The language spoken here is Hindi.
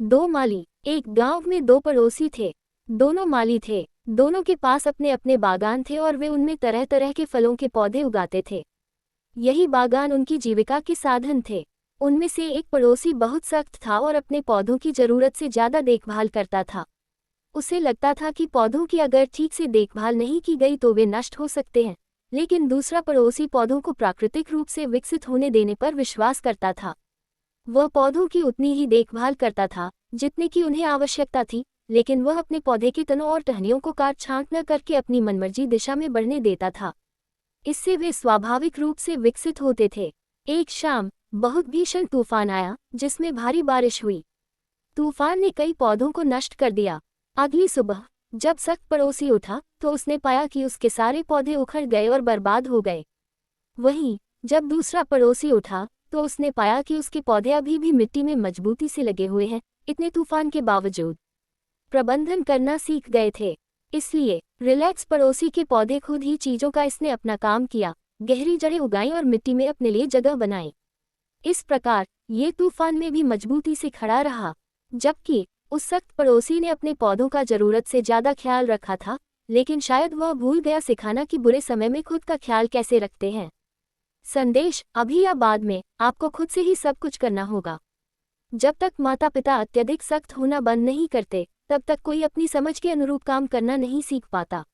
दो माली। एक गांव में दो पड़ोसी थे। दोनों माली थे। दोनों के पास अपने अपने बागान थे और वे उनमें तरह तरह के फलों के पौधे उगाते थे। यही बागान उनकी जीविका के साधन थे। उनमें से एक पड़ोसी बहुत सख्त था और अपने पौधों की जरूरत से ज्यादा देखभाल करता था। उसे लगता था कि पौधों की अगर ठीक से देखभाल नहीं की गई तो वे नष्ट हो सकते हैं। लेकिन दूसरा पड़ोसी पौधों को प्राकृतिक रूप से विकसित होने देने पर विश्वास करता था। वह पौधों की उतनी ही देखभाल करता था जितने की उन्हें आवश्यकता थी, लेकिन वह अपने पौधे के तनों और टहनियों को काट छांट न करके अपनी मनमर्जी दिशा में बढ़ने देता था। इससे वे स्वाभाविक रूप से विकसित होते थे। एक शाम बहुत भीषण तूफान आया जिसमें भारी बारिश हुई। तूफान ने कई पौधों को नष्ट कर दिया। अगली सुबह जब सख्त पड़ोसी उठा तो उसने पाया कि उसके सारे पौधे उखड़ गए और बर्बाद हो गए। वहीं जब दूसरा पड़ोसी उठा तो उसने पाया कि उसके पौधे अभी भी मिट्टी में मजबूती से लगे हुए हैं। इतने तूफान के बावजूद प्रबंधन करना सीख गए थे। इसलिए रिलैक्स पड़ोसी के पौधे खुद ही चीजों का इसने अपना काम किया, गहरी जड़ें उगाई और मिट्टी में अपने लिए जगह बनाई। इस प्रकार ये तूफान में भी मजबूती से खड़ा रहा। जबकि उस सख्त पड़ोसी ने अपने पौधों का जरूरत से ज्यादा ख्याल रखा था, लेकिन शायद वह भूल गया सिखाना कि बुरे समय में खुद का ख्याल कैसे रखते हैं। संदेश: अभी या बाद में आपको खुद से ही सब कुछ करना होगा। जब तक माता पिता अत्यधिक सख्त होना बंद नहीं करते, तब तक कोई अपनी समझ के अनुरूप काम करना नहीं सीख पाता।